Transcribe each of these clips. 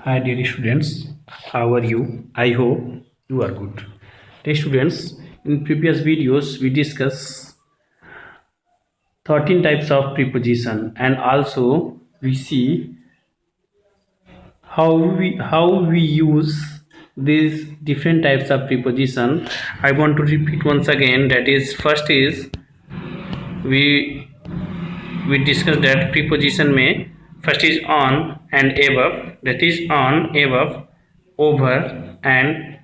Hi dear students, how are you? I hope you are good. Dear students, in previous videos we discuss 13 types of preposition and also we see how we use these different types of preposition. I want to repeat once again, that is, first is we we discussed that preposition may first is on and above, that is on, above, over and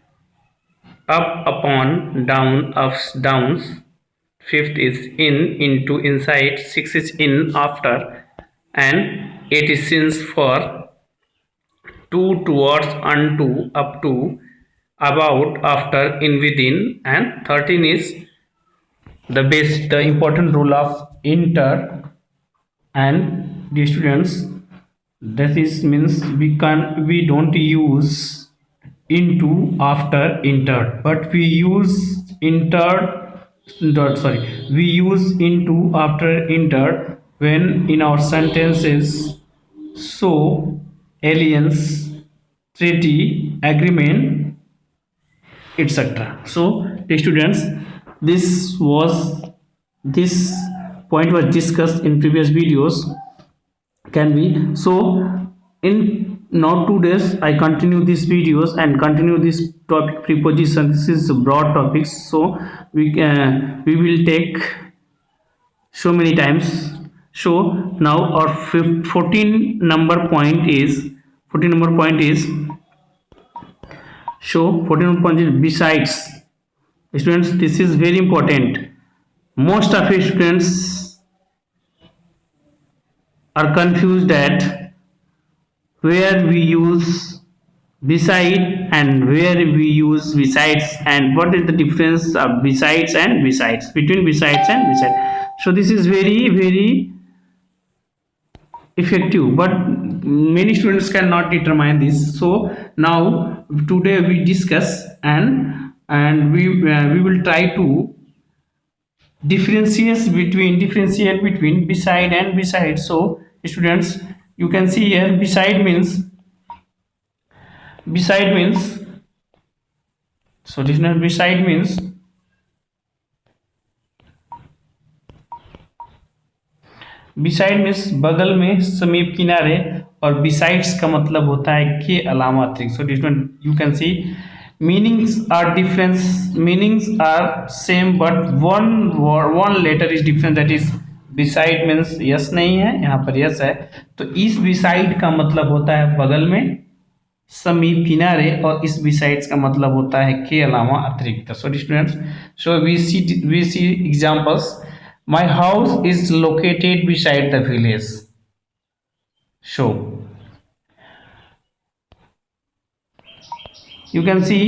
up, upon, down, ups, downs. Fifth is in, into, inside. Six is in, after, and eight is since, for, to, towards, unto, up to, about, after, in, within, and 13 is the important rule of inter. And the students, that is means we don't use into after entered, but we use entered dot sorry we use into after entered when in our sentences so aliens treaty agreement etc. So the students, this point was discussed in previous videos. Can we so in now 2 days I continue these videos and continue this topic preposition. This is broad topics, so we will take so many times. So now our 14 number point is 14 number point is so 14 number point is besides. Students, this is very important. Most of your students are confused that where we use beside and where we use besides, and what is the difference of besides and besides, between besides and besides. So this is very effective, but many students cannot determine this. So now today we discuss and we will try to differentiate between beside and beside. So students, you can see here beside means so this is beside means बगल में, समीप, किनारे, और besides का मतलब होता है के अलावा, अतिरिक्त. So different you can C meanings are same but one letter is different, that is beside means yes नहीं है, यहाँ पर yes है, तो इस beside का मतलब होता है बगल में, समीप, किनारे, और इस besides का मतलब होता है के अलावा, अतिरिक्त. So students, so we see examples. My house is located beside the village. So you can see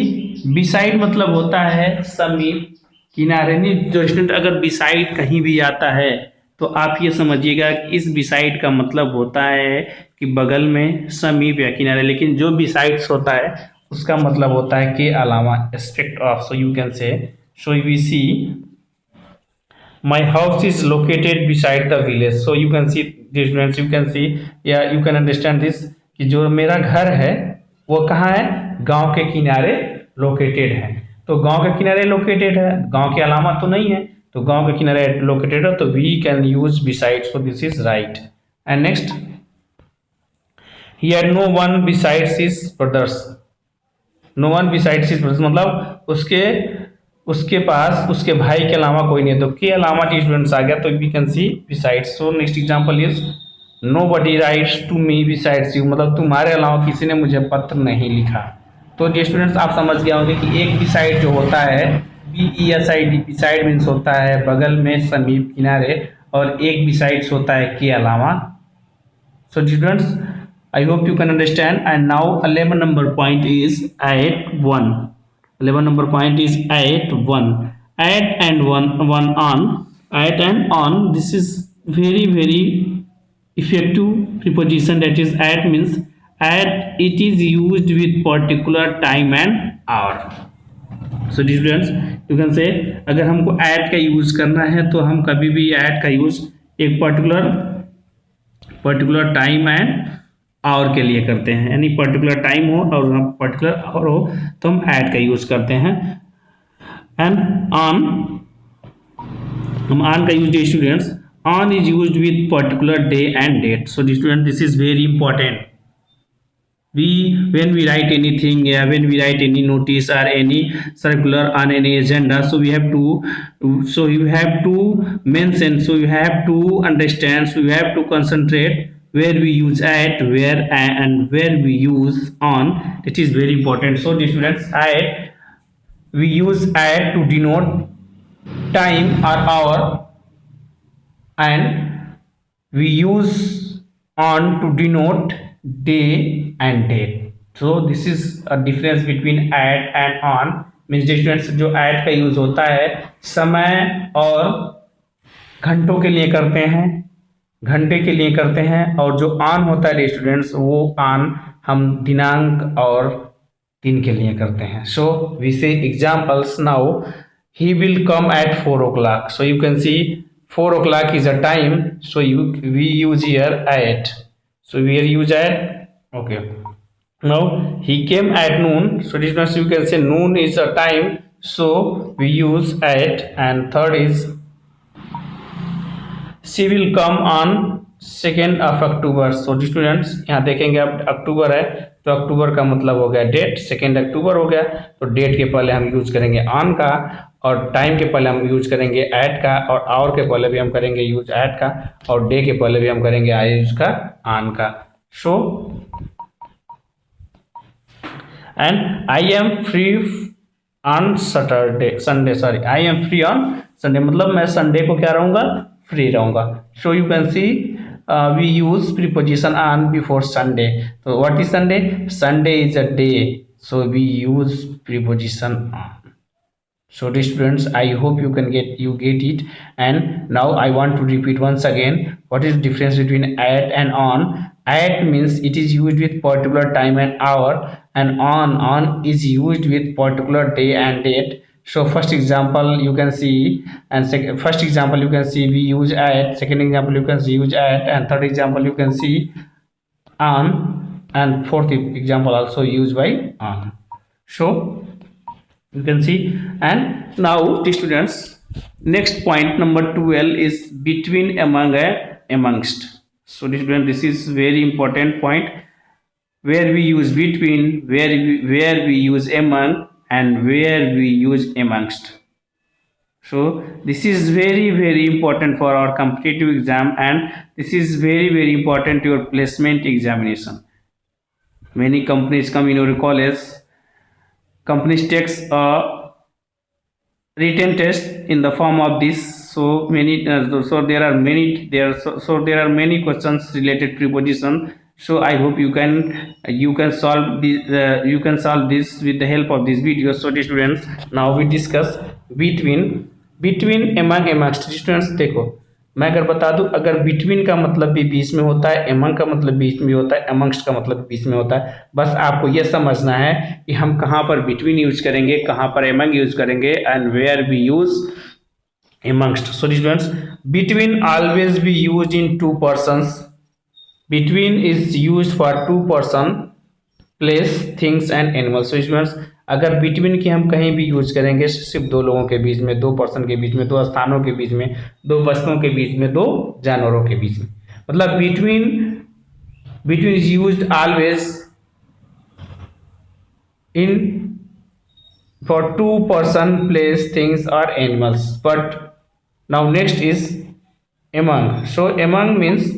beside मतलब होता है समीप, किनारे. नहीं जो स्टूडेंट, अगर beside कहीं भी आता है तो आप ये समझिएगा कि इस beside का मतलब होता है कि बगल में, समीप या किनारे. लेकिन जो besides होता है उसका मतलब होता है के अलावा, aspect of. So you can say, so we see my house is located beside the village. So you can see this students, you can see, yeah, you can understand this कि जो मेरा घर है वो कहाँ है, गांव के किनारे लोकेटेड है. तो गांव के किनारे लोकेटेड है, गांव के अलावा तो नहीं है, तो गांव के किनारे लोकेटेड है, तो we can use beside. So this is right. And next, he had no one besides his brothers. No one besides his brothers मतलब उसके पास उसके भाई के अलावा कोई नहीं है, तो के अलावा स्टूडेंट्स आ गया, तो we can see besides. So next example is nobody writes to me besides you, मतलब तुम्हारे अलावा किसी ने मुझे पत्र नहीं लिखा. तो ये स्टूडेंट्स आप समझ गए होंगे कि एक बिसाइड जो होता है BESID, बिसाइड मीन्स होता है बगल में, समीप, किनारे, और एक बिसाइड्स होता है के अलावा. So students, I hope you can understand. And now 11 number point is at 1. 11 number point is at 1. At and one on. At and on. This is very effective preposition. That is at means at it is used with particular time and hour. So students, you can say अगर हमको at का use करना है तो हम कभी भी at का यूज एक पर्टिकुलर टाइम एंड और के लिए करते हैं, यानी पर्टिकुलर टाइम हो और हम पर्टिकुलर और हो तो हम एट का यूज करते हैं। एंड ऑन, हम ऑन का use students, on is used with particular day and date. So student this is very important. We when we write anything, yeah, when we write any notice or any circular on any agenda, so we have to mention, so you have to understand, so you have to concentrate where we use at, where and where we use on. It is very important. So the students, at we use at to denote time or hour, and we use on to denote day and date. So this is a difference between at and on. Means students, जो at का use होता है समय और घंटों के लिए करते हैं, घंटे के लिए करते हैं, और जो ऑन होता है स्टूडेंट्स वो ऑन हम दिनांक और दिन के लिए करते हैं. सो वी से examples. Now he will come at 4 o'clock. So you can see 4 o'clock is a time, so we use here at. So we use at. Okay, now he came at noon, so this means you can say noon is a time, so we use at. And third is she will come on 2nd of October. So students यहाँ देखेंगे अब अक्टूबर है तो अक्टूबर का मतलब हो गया date, 2 अक्टूबर हो गया, तो डेट के पहले हम यूज करेंगे ऑन का, और टाइम के पहले हम यूज करेंगे एट का, और आवर के पहले भी हम करेंगे यूज एट का, और डे के पहले भी हम करेंगे यूज का ऑन का. So and I am free on Sunday, sorry I am free on Sunday, मतलब मैं संडे को क्या रहूँगा, फ्री रहूँगा. So you can C we use preposition on before Sunday. So what is Sunday? Sunday is a day, so we use preposition on. So dear students, I hope you get it. And now I want to repeat once again, what is the difference between at and on. At means it is used with particular time and hour, and on is used with particular day and date. So first example you can see, and first example you can see we use at, second example you can see use at, and third example you can see on, and fourth example also used by on. So you can see. And now the students, next point number 12 is between, among, and amongst. So the student, this is very important point, where we use between, where we use among, and where we use amongst. So this is very important for our competitive exam, and this is very important to your placement examination. Many companies come in your college, companies takes a written test in the form of this. So there are many questions related preposition. So I hope you can solve this with the help of this video. So students, now we discuss between, among, amongst. Students देखो, मैं अगर बता दूं, अगर between का मतलब भी बीच में होता है, among का मतलब बीच में होता है, amongst का मतलब बीच में होता है. बस आपको यह समझना है कि हम कहाँ पर between यूज करेंगे, कहाँ पर among यूज करेंगे, and where we use amongst. So students, between always be used in two persons. Between is used for two person, place, things and animals. So students, अगर between की हम कहीं भी use करेंगे सिर्फ दो लोगों के बीच में, दो पर्सन के बीच में, दो स्थानों के बीच में, दो वस्तुओं के बीच में, दो जानवरों के बीच में, मतलब between is used always in for two person, place, things or animals. But now next is among. So among means,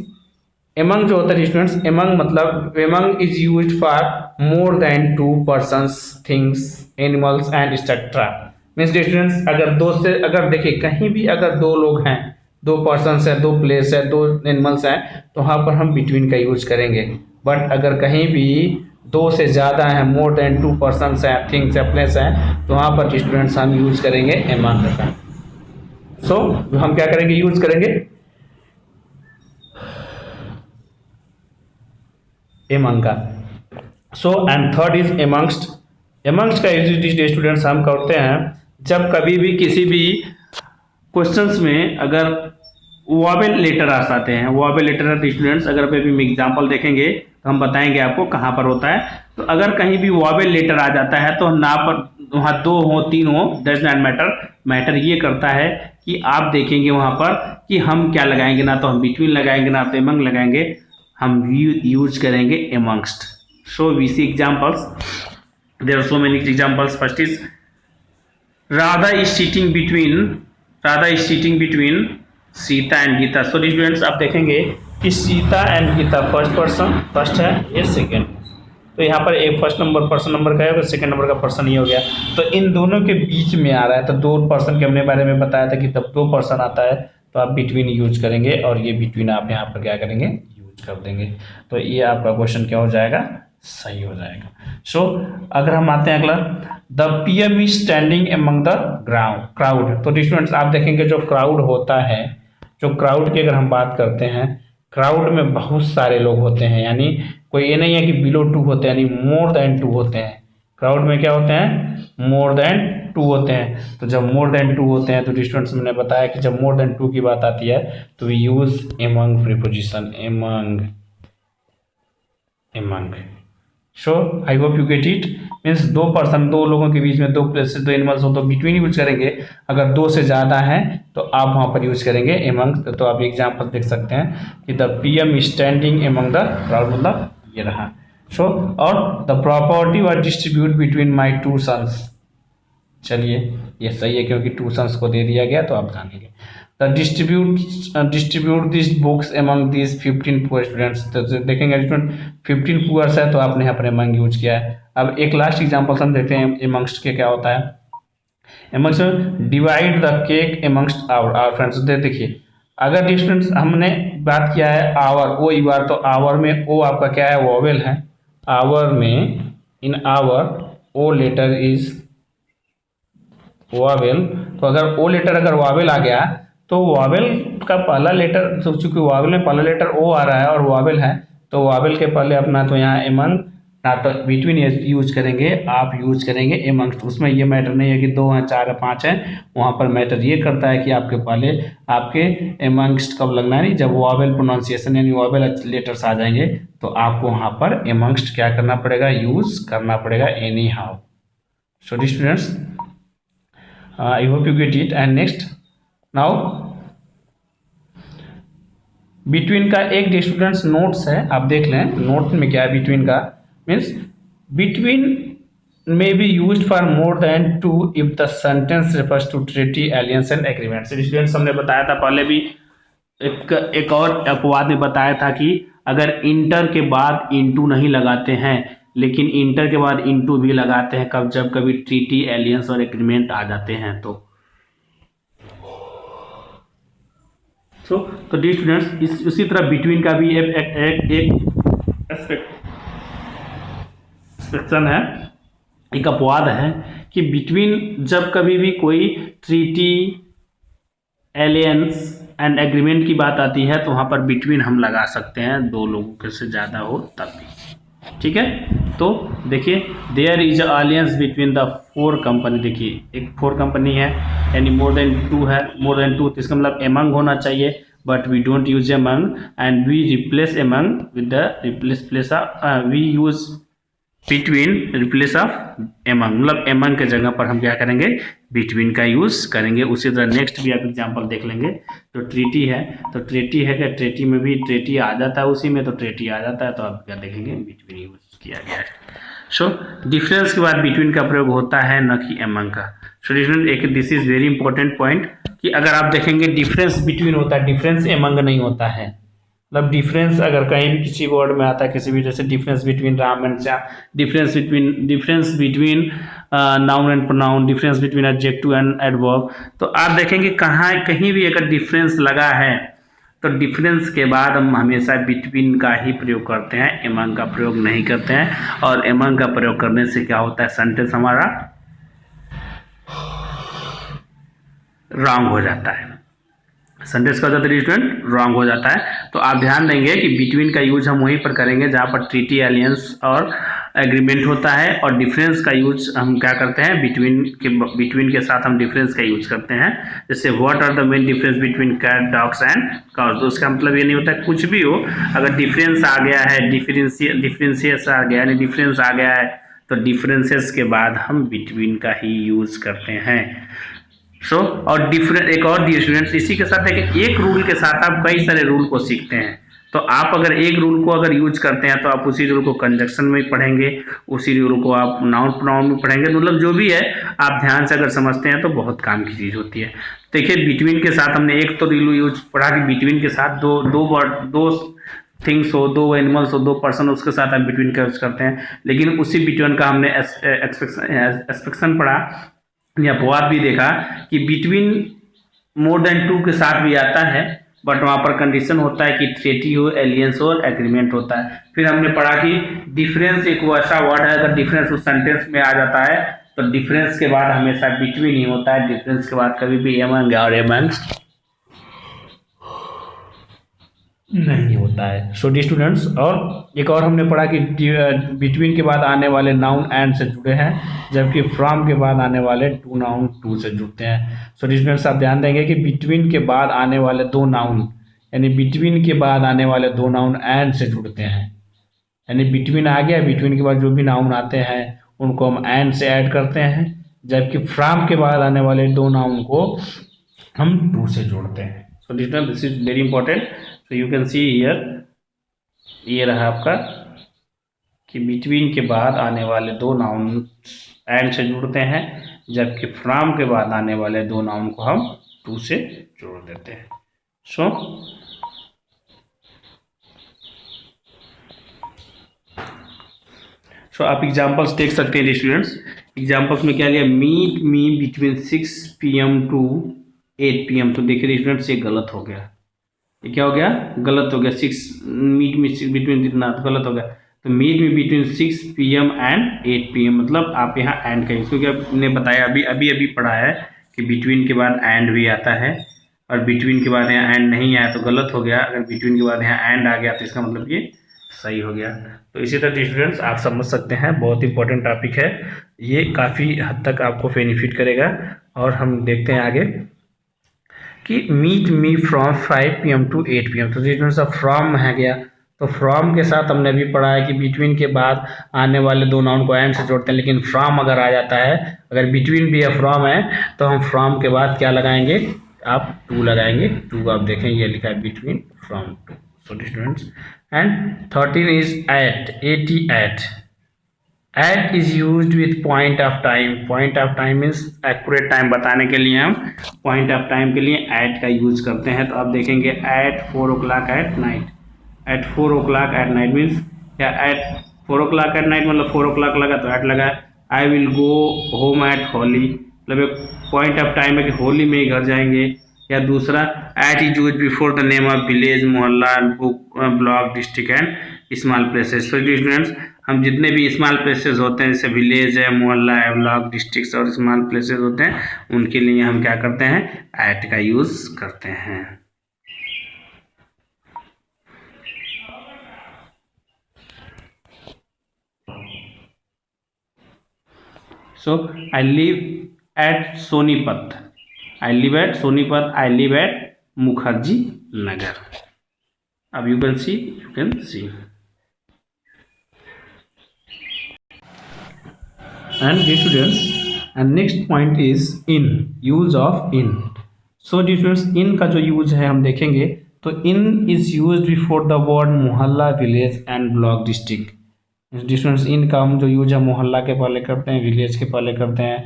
among जो होता है स्टूडेंट्स, among मतलब among is used for more than two persons, things, animals and etc. Means students, अगर देखिए कहीं भी अगर दो लोग हैं, दो पर्सन्स है, दो प्लेस है, दो एनिमल्स हैं, तो वहाँ पर हम बिटवीन का यूज करेंगे. बट अगर कहीं भी दो से ज़्यादा हैं, मोर देन टू पर्सन्स हैं, थिंग्स है, प्लेस हैं, तो वहाँ पर स्टूडेंट्स हम यूज करेंगे among का. सो हम क्या करेंगे, यूज करेंगे among का. So and third is amongst. amongst का यूज स्टूडेंट्स हम करते हैं जब कभी भी किसी भी क्वेश्चंस में अगर वॉवेल लेटर आ जाते हैं. वॉवेल लेटर स्टूडेंट्स, अगर अभी हम एग्जांपल देखेंगे तो हम बताएंगे आपको कहाँ पर होता है। तो अगर कहीं भी वॉवेल लेटर आ जाता है तो ना पर वहाँ 2 हो 3 हो डज नॉट मैटर, मैटर ये करता है कि आप देखेंगे वहाँ पर कि हम क्या लगाएंगे, ना तो हम बिटवीन लगाएंगे ना तो एमंग लगाएंगे, हम यूज करेंगे amongst. So we see examples, there are so many examples. First is Radha is sitting between Sita and Gita. So students आप देखेंगे कि सीता एंड गीता फर्स्ट है, ये सेकेंड। तो यहाँ पर एक फर्स्ट नंबर पर्सन नंबर का है, सेकंड नंबर का पर्सन ये हो गया। तो इन दोनों के बीच में आ रहा है, तो 2 पर्सन के हमने बारे में बताया था कि जब 2 पर्सन आता है तो आप बिटवीन यूज करेंगे और ये बिटवीन आप यहाँ पर क्या करेंगे, यूज कर देंगे। तो ये आपका क्वेश्चन क्या हो जाएगा, सही हो जाएगा। सो अगर हम आते हैं अगला, the PM is standing among the crowd. तो स्टूडेंट्स आप देखेंगे जो क्राउड होता है, जो क्राउड की अगर हम बात करते हैं, क्राउड में बहुत सारे लोग होते हैं, यानी कोई ये नहीं है कि बिलो 2 होते हैं, यानी मोर देन 2 होते हैं। क्राउड में क्या होते हैं, मोर देन 2 होते हैं। तो जब मोर देन 2 होते हैं तो स्टूडेंट्स मैंने बताया कि जब मोर देन 2 की बात आती है तो we use among preposition, among. So I hope you get it. Means 2 person, 2 लोगों के बीच में 2 प्लेसेस 2 एनिमल्स हो तो बिटवीन यूज करेंगे, अगर 2 से ज़्यादा हैं तो आप वहाँ पर यूज करेंगे एमंग। तो आप एग्जाम्पल देख सकते हैं कि the PM standing among the crowd, मतलब ये रहा। सो और the property were distribute between my 2 sons. चलिए ये सही है क्योंकि 2 सन्स को दे दिया गया, तो आप जानेंगे। The distribute this books among this 15 poor students. तो देखेंगे स्टूडेंट 15 पुअर्स है तो आपने यहाँ पर एमंग यूज किया है। अब एक लास्ट एग्जाम्पल हम देखते हैं एमंगस्ट के क्या होता है। Amongst divide the cake amongst our friends. देखिए अगर स्टूडेंट्स हमने बात किया है आवर, ओ यू आर, तो आवर में ओ आपका क्या है, वॉवेल है। आवर में, in our O letter is vowel. तो अगर ओ लेटर अगर वावेल आ गया तो वावेल का पहला लेटर, तो चूंकि वावेल में पहला लेटर ओ आ रहा है और वावेल है तो वावेल के पहले अपना तो यहाँ एमंग, ना तो बिटवीन यूज करेंगे, आप यूज करेंगे एमंगस्ट। उसमें ये मैटर नहीं है कि 2 हैं 4 है 5 है, वहाँ पर मैटर ये करता है कि आपके पहले आपके एमंगस्ट कब लगना है, जब वावेल प्रोनाउंसिएशन यानी वावेल लेटर्स आ जाएंगे तो आपको वहाँ पर एमंगस्ट क्या करना पड़ेगा, यूज करना पड़ेगा any how. So students I hope you get it. And next, now between का एक स्टूडेंट्स नोट्स है, आप देख लें नोट में क्या है बिटवीन का। Means between may be used for more than 2 if the sentence refers to treaty, alliance and agreements। Students हमने बताया था पहले भी, एक और अपवाद में बताया था कि अगर इंटर के बाद इनटू नहीं लगाते हैं लेकिन इंटर के बाद इनटू भी लगाते हैं, कब, जब कभी ट्रीटी, एलियंस और एग्रीमेंट आ जाते हैं तो। तो डी स्टूडेंट्स उसी तरह बिटवीन का भी एक सेक्शन है, एक अपवाद है कि बिटवीन जब कभी भी कोई ट्रीटी, एलियंस एंड एग्रीमेंट की बात आती है तो वहाँ पर बिटवीन हम लगा सकते हैं, 2 लोगों के से ज़्यादा हो तब भी, ठीक है। तो देखिए there is alliance between the 4 company. देखिए एक 4 कंपनी है यानी मोर देन 2 है, मोर देन 2 तो इसका मतलब एमंग होना चाहिए, but we don't use among and we replace among with the we use between replace of among, मतलब एमंग के जगह पर हम क्या करेंगे, बिटवीन का यूज करेंगे। उसी तरह नेक्स्ट भी आप एग्जांपल देख लेंगे। तो ट्रीटी है, तो ट्रीटी है कि ट्रीटी में भी ट्रीटी आ जाता है, उसी में तो ट्रीटी आ जाता है, तो आप क्या देखेंगे, बिटवीन यूज किया गया है। सो डिफरेंस के बाद बिटवीन का प्रयोग होता है, न कि एमंग का। सो डिफरेंस एक, this is very important point कि अगर आप देखेंगे डिफरेंस बिटवीन होता है, डिफरेंस एमंग नहीं होता है। मतलब डिफरेंस अगर कहीं भी किसी वर्ड में आता है, किसी भी, जैसे difference between Ram and Shyam, difference between noun and pronoun, difference between adjective and adverb, तो आप देखेंगे कहीं भी अगर डिफरेंस लगा है तो डिफरेंस के बाद हम हमेशा बिटवीन का ही प्रयोग करते हैं, एमंग का प्रयोग नहीं करते हैं। और एमंग का प्रयोग करने से क्या होता है, सेंटेंस हमारा रॉन्ग हो जाता है। सेंटेंस का हो जाता है स्टूडेंट रॉन्ग हो जाता है। तो आप ध्यान देंगे कि बिटवीन का यूज हम वहीं पर करेंगे जहाँ पर ट्रीटी, एलियंस और एग्रीमेंट होता है, और डिफरेंस का यूज हम क्या करते हैं, बिटवीन के साथ हम डिफरेंस का यूज करते हैं। जैसे what are the main difference between cat, dogs and cows. तो उसका मतलब ये नहीं होता है कुछ भी हो, अगर डिफरेंस आ गया है, डिफरेंशियस आ गया, यानी डिफरेंस आ गया है, तो डिफरेंसेस के बाद हम बिटवीन का ही यूज करते हैं। और डिफरेंट एक और स्टूडेंट्स इसी के साथ है कि एक रूल के साथ आप कई सारे रूल को सीखते हैं। तो आप अगर एक रूल को अगर यूज करते हैं तो आप उसी रूल को कंजक्शन में पढ़ेंगे, उसी रूल को आप नाउन प्रोनाउन में पढ़ेंगे, मतलब जो भी है आप ध्यान से अगर समझते हैं तो बहुत काम की चीज होती है। देखिए बिटवीन के साथ हमने एक तो रूल यूज पढ़ा कि बिटवीन के साथ दो थिंग्स हो, दो एनिमल्स हो, दो पर्सन, उसके साथ आप बिटवीन का यूज करते हैं। लेकिन उसी बिटवीन का हमने एक्सपेक्शन पढ़ा या अपवाद भी देखा कि बिटवीन मोर देन टू के साथ भी आता है, बट वहाँ पर कंडीशन होता है कि ट्रीटी हो, एलियंस हो और एग्रीमेंट होता है। फिर हमने पढ़ा कि डिफरेंस एक वैसा वर्ड है, अगर डिफरेंस उस सेंटेंस में आ जाता है तो डिफरेंस के बाद हमेशा बिटवीन ही होता है, डिफरेंस के बाद कभी भी एमंग और एमंग्स नहीं होता है। सो डी स्टूडेंट्स, और एक और हमने पढ़ा कि बिटवीन के बाद आने वाले नाउन एंड से जुड़े हैं, जबकि फ्रॉम के बाद आने वाले टू नाउन टू से जुड़ते हैं। सो डी स्टूडेंट्स, आप ध्यान देंगे कि बिटवीन के बाद आने वाले दो नाउन, यानी बिटवीन के बाद आने वाले दो नाउन एंड से जुड़ते हैं, यानी बिटवीन आ गया, बिटवीन के बाद जो भी नाउन आते हैं उनको हम एंड से ऐड करते हैं, जबकि फ्रॉम के बाद आने वाले दो नाउन को हम टू से जोड़ते हैं। सो दिस इज वेरी इंपॉर्टेंट। तो यू कैन सी हियर, ये रहा आपका कि बिटवीन के बाद आने वाले दो नाउन एंड से जुड़ते हैं, जबकि फ्रॉम के बाद आने वाले दो नाउन को हम टू से जोड़ देते हैं। सो आप एग्जांपल्स देख सकते हैं स्टूडेंट्स। एग्जांपल्स में क्या लिया, meet me between 6 PM to 8 PM। तो देखिए स्टूडेंट्स ये गलत हो गया, ये क्या हो गया, गलत हो गया। मीट में बिटवीन कितना, तो गलत हो गया। तो मीट में बिटवीन 6 PM एंड 8 PM, मतलब आप यहाँ एंड कहेंगे, क्योंकि आपने बताया अभी पढ़ा है कि बिटवीन के बाद एंड भी आता है, और बिटवीन के बाद यहाँ एंड नहीं आया तो गलत हो गया। अगर बिटवीन के बाद यहाँ एंड आ गया तो इसका मतलब ये सही हो गया। तो इसी तरह स्टूडेंट्स आप समझ सकते हैं, बहुत इंपॉर्टेंट टॉपिक है ये, काफ़ी हद तक आपको बेनिफिट करेगा। और हम देखते हैं आगे कि meet me from 5 PM to 8 PM। तो स्टूडेंट्स अब फ्रॉम है गया, तो फ्रॉम के साथ हमने भी पढ़ा है कि बिटवीन के बाद आने वाले दो नाउन को एंड से जोड़ते हैं, लेकिन फ्रॉम अगर आ जाता है, अगर बिटवीन भी है फ्रॉम है, तो हम फ्रॉम के बाद क्या लगाएंगे, आप टू लगाएंगे। टू आप देखें ये लिखा है between from to. So students, and 13 is at, 80 at. At is use with point of time. Point of time means accurate time बताने के लिए हम पॉइंट ऑफ टाइम के लिए एट का यूज करते हैं। तो आप देखेंगे at 4 o'clock at night, at 4 o'clock at night means क्या, एट 4 o'clock एट नाइट मतलब 4 o'clock लगा तो एट लगा। I will go home at Holi, मतलब एक पॉइंट ऑफ टाइम है कि होली में ही घर जाएंगे। या दूसरा, it is use before the name of village, mohalla, block, district and small places. तो स्टूडेंट्स, हम जितने भी स्मॉल प्लेसेस होते हैं, जैसे विलेज है, मोहल्ला है, ब्लॉक, डिस्ट्रिक्ट और स्मॉल प्लेसेस होते हैं, उनके लिए हम क्या करते हैं, एट का यूज करते हैं। So I live at Sonipat, I live at Sonipat, I live at Mukherjee Nagar. अब you can see and dear students, and next point is in, use of in. So dear students, in का जो यूज है हम देखेंगे, तो in is used before the word मोहल्ला, village and block, district. Distance in का हम जो यूज है मोहल्ला के पहले करते हैं, विलेज के पहले करते हैं,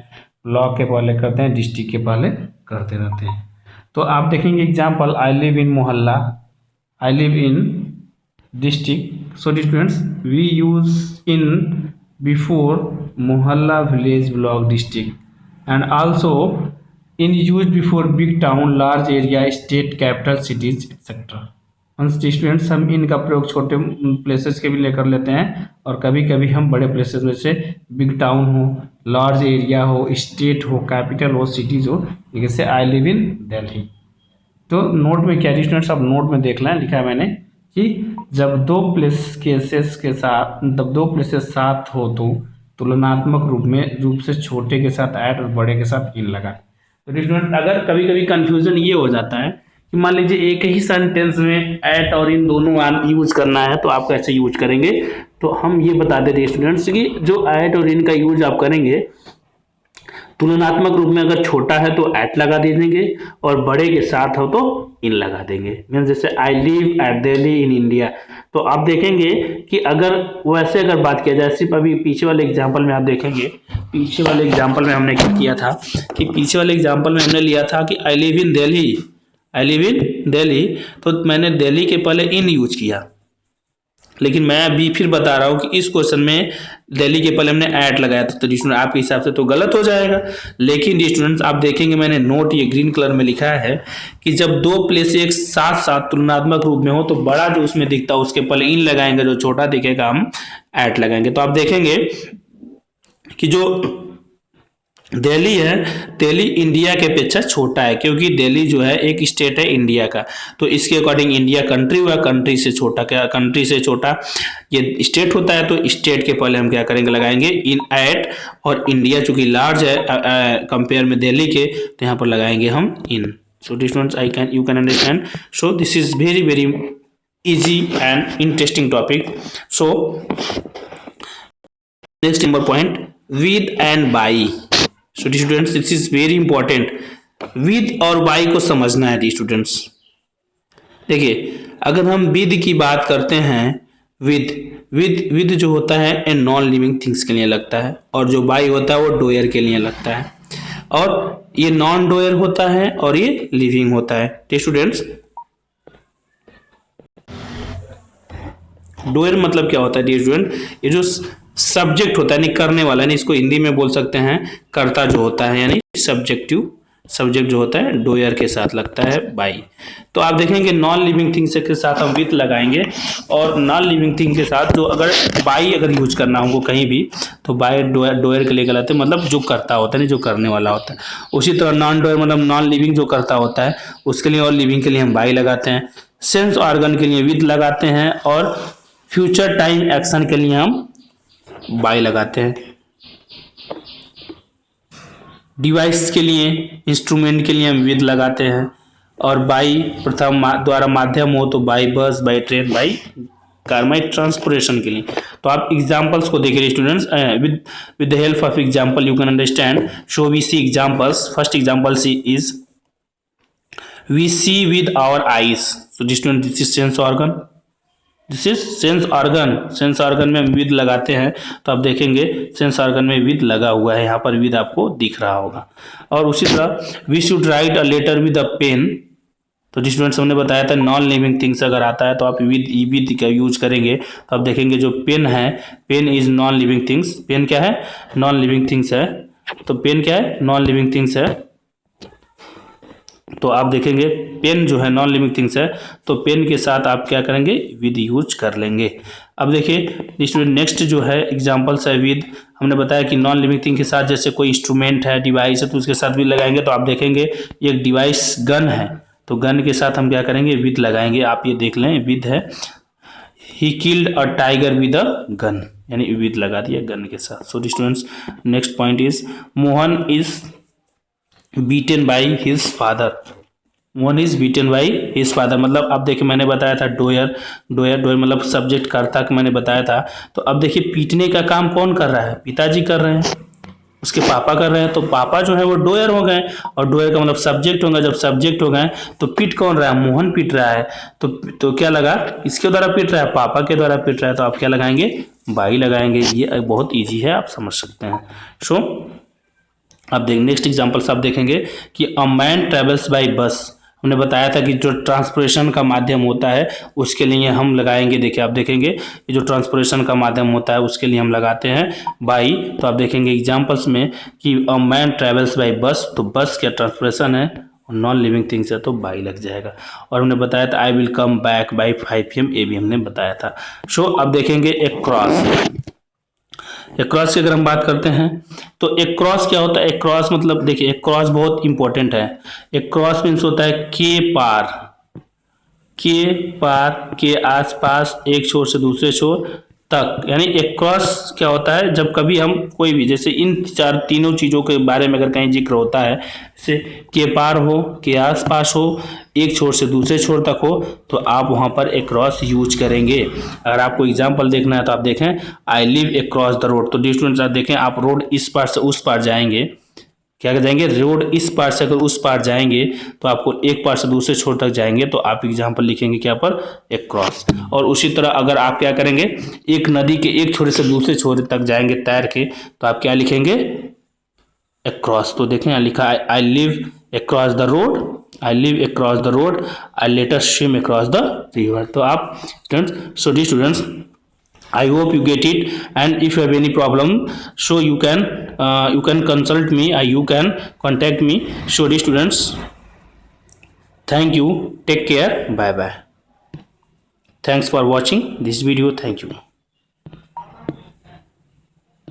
ब्लॉक के पहले करते हैं, डिस्ट्रिक्ट के पहले करते रहते हैं। तो आप देखेंगे example, I live in mohalla, I live in district. So students, we use in before mohalla, village, block, district and also in used before big town, large area, state capital cities etc. Students, हम इनका प्रयोग छोटे places के भी लेकर लेते हैं, और कभी कभी हम बड़े प्लेसेस में से बिग टाउन हो, लार्ज एरिया हो, स्टेट हो, कैपिटल हो, सिटीज हो, जैसे आई लिव इन दिल्ली। तो नोट में क्या स्टूडेंट्स, अब नोट में देख लें, लिखा है मैंने कि जब दो प्लेसेस साथ हो तो तुलनात्मक रूप से छोटे के साथ ऐट और बड़े के साथ इन लगा। तो स्टूडेंट अगर कभी कभी कंफ्यूजन ये हो जाता है कि मान लीजिए एक ही सेंटेंस में एट और इन दोनों यूज करना है तो आप कैसे यूज करेंगे, तो हम ये बता देते हैं स्टूडेंट्स कि जो एट और इन का यूज आप करेंगे तुलनात्मक रूप में अगर छोटा है तो एट लगा दे देंगे और बड़े के साथ हो तो इन लगा देंगे। मीन्स जैसे आई live eight Delhi in India, तो आप देखेंगे कि अगर वैसे अगर बात किया जाए, सिर्फ अभी पीछे वाले एग्जाम्पल में आप देखेंगे, पीछे वाले एग्जाम्पल में हमने क्या किया था कि पीछे वाले एग्जाम्पल में हमने लिया था कि आई लिव इन दिल्ली, तो मैंने दिल्ली के पहले इन यूज किया, लेकिन मैं अभी फिर बता रहा हूं कि इस क्वेश्चन में दिल्ली के पहले हमने ऐट लगाया था, तो स्टूडेंट आपके हिसाब से तो गलत हो जाएगा। लेकिन स्टूडेंट्स आप देखेंगे मैंने नोट ये ग्रीन कलर में लिखा है कि जब दो प्लेस एक साथ साथ तुलनात्मक रूप में हो तो बड़ा जो उसमें दिखता है उसके पहले इन लगाएंगे, जो छोटा दिखेगा हम ऐट लगाएंगे। तो आप देखेंगे कि जो दिल्ली है, दिल्ली इंडिया के अपेक्षा छोटा है, क्योंकि दिल्ली जो है एक स्टेट है इंडिया का, तो इसके अकॉर्डिंग इंडिया कंट्री हुआ, कंट्री से छोटा, क्या कंट्री से छोटा ये स्टेट होता है, तो स्टेट के पहले हम क्या करेंगे, लगाएंगे इन एट, और इंडिया चूंकि लार्ज है कंपेयर में दिल्ली के, तो यहाँ पर लगाएंगे हम in. So students you can understand, so this is very very easy and interesting topic. So next number point, with and by. So students this is very important, with और by को समझना है स्टूडेंट्स। देखिए अगर हम with की बात करते हैं, विद जो होता है ए नॉन लिविंग थिंग्स के लिए लगता है, और जो बाई होता है वो डोयर के लिए लगता है, और ये नॉन डोयर होता है और ये लिविंग होता है। तो स्टूडेंट्स डोयर मतलब क्या होता है स्टूडेंट, ये जो सब्जेक्ट होता है, यानी करने वाला, यानी इसको हिंदी में बोल सकते हैं कर्ता जो होता है, यानी सब्जेक्ट जो होता है डोयर के साथ लगता है बाई। तो आप देखेंगे नॉन लिविंग थिंग्स के साथ हम विद लगाएंगे, और नॉन लिविंग थिंग के साथ जो अगर बाई अगर यूज करना होगा कहीं भी, तो बाई डोयर के लिए गलत है, मतलब जो करता होता है, नहीं जो करने वाला होता है। उसी तरह नॉन डोयर मतलब नॉन लिविंग जो करता होता है उसके लिए, और लिविंग के लिए हम बाई लगाते हैं। सेंस ऑर्गन के लिए विद लगाते हैं, और फ्यूचर टाइम एक्शन के लिए हम बाई लगाते हैं। डिवाइस के लिए, इंस्ट्रूमेंट के लिए हम विद लगाते हैं, और बाई प्रथम द्वारा माध्यम हो तो by bus, by train, by car, by transportation के लिए। तो आप एग्जांपल्स को देखिए students, with the help of example you can understand. So we see examples. First example see is we see with our eyes. So student this is sense organ, this is sense organ. Sense organ में हम with लगाते हैं, तो आप देखेंगे sense organ में with लगा हुआ है, यहाँ पर विद आपको दिख रहा होगा। और उसी तरह we should write a letter with a pen. तो स्टूडेंट्स हमने बताया था नॉन लिविंग थिंग्स अगर आता है तो आप विद का यूज करेंगे, तो आप देखेंगे जो पेन है, pen is non living things. Pen क्या है, नॉन लिविंग थिंग्स है, तो पेन क्या है, नॉन लिविंग थिंग्स है। तो आप देखेंगे पेन जो है नॉन लिविंग थिंग्स है, तो पेन के साथ आप क्या करेंगे, विद यूज कर लेंगे। अब देखिए स्टूडेंट नेक्स्ट जो है एग्जांपल्स है विद। हमने बताया कि नॉन लिविंग थिंग के साथ जैसे कोई इंस्ट्रूमेंट है, डिवाइस है, तो उसके साथ विद लगाएंगे। तो आप देखेंगे एक डिवाइस गन है, तो गन के साथ हम क्या करेंगे, विद लगाएंगे। आप ये देख लें विद है, he killed a tiger with a gun, यानी विद लगा दिया गन के साथ। So students next point is Mohan is beaten by his father. Mohan is beaten by his father मतलब अब देखिए मैंने बताया था डोयर मतलब सब्जेक्ट कर्ता का मैंने बताया था। तो अब देखिए पीटने का काम कौन कर रहा है, पिताजी कर रहे हैं, उसके पापा कर रहे हैं। तो पापा जो है वो डोयर हो गए, और डोयर का मतलब सब्जेक्ट होगा। जब सब्जेक्ट हो गए तो पीट कौन रहा है, मोहन पीट रहा है। तो क्या लगा, इसके द्वारा पीट रहा है, पापा के द्वारा पीट रहा है, तो आप क्या लगाएंगे, बाई लगाएंगे। ये बहुत ईजी है, आप समझ सकते हैं। सो अब देख नेक्स्ट एग्जांपल्स आप देखेंगे कि अ मैन ट्रेवल्स बाय बस। हमने बताया था कि जो ट्रांसपोर्टेशन का माध्यम होता है उसके लिए हम लगाएंगे। देखिए आप देखेंगे ये जो ट्रांसपोर्टेशन का माध्यम होता है उसके लिए हम लगाते हैं बाई। तो आप देखेंगे एग्जांपल्स में कि अ मैन ट्रेवल्स बाय बस, तो बस क्या ट्रांसपोर्टेशन है और नॉन लिविंग थिंग्स है, तो बाई लग जाएगा। और हमने बताया था I will come back by 5 PM, ये भी हमने बताया था। सो अब देखेंगे एक क्रॉस। एक्रॉस की अगर हम बात करते हैं तो एक्रॉस क्या होता है? एक्रॉस मतलब देखिए, एक्रॉस बहुत इंपॉर्टेंट है। एक्रॉस मीन्स होता है के पार, के पार, के आसपास, एक छोर से दूसरे छोर तक। यानी एक्रॉस क्या होता है? जब कभी हम कोई भी, जैसे इन तीनों चीज़ों के बारे में अगर कहीं जिक्र होता है, जैसे के पार हो, के आसपास हो, एक छोर से दूसरे छोर तक हो, तो आप वहाँ पर एक्रॉस यूज करेंगे। अगर आपको एग्जाम्पल देखना है तो आप देखें, I live across the road. तो डियर स्टूडेंट्स, आप देखें, आप रोड इस पार से उस पार जाएंगे, क्या कर जाएंगे? रोड इस पार से अगर उस पार जाएंगे तो आपको एक पार से दूसरे छोर तक जाएंगे, तो आप एग्जाम्पल लिखेंगे क्या पर? एक्रॉस। और उसी तरह अगर आप क्या करेंगे, एक नदी के एक छोर से दूसरे छोर तक जाएंगे तैर के, तो आप क्या लिखेंगे? एक्रॉस। तो देखें यहाँ लिखा है, I live across the road, I live across the road, I let us swim across the river. तो आप students, so D students, I hope you get it, and if you have any problem, so you can consult me, you can contact me. So dear students, thank you, take care, bye bye. Thanks for watching this video. Thank you.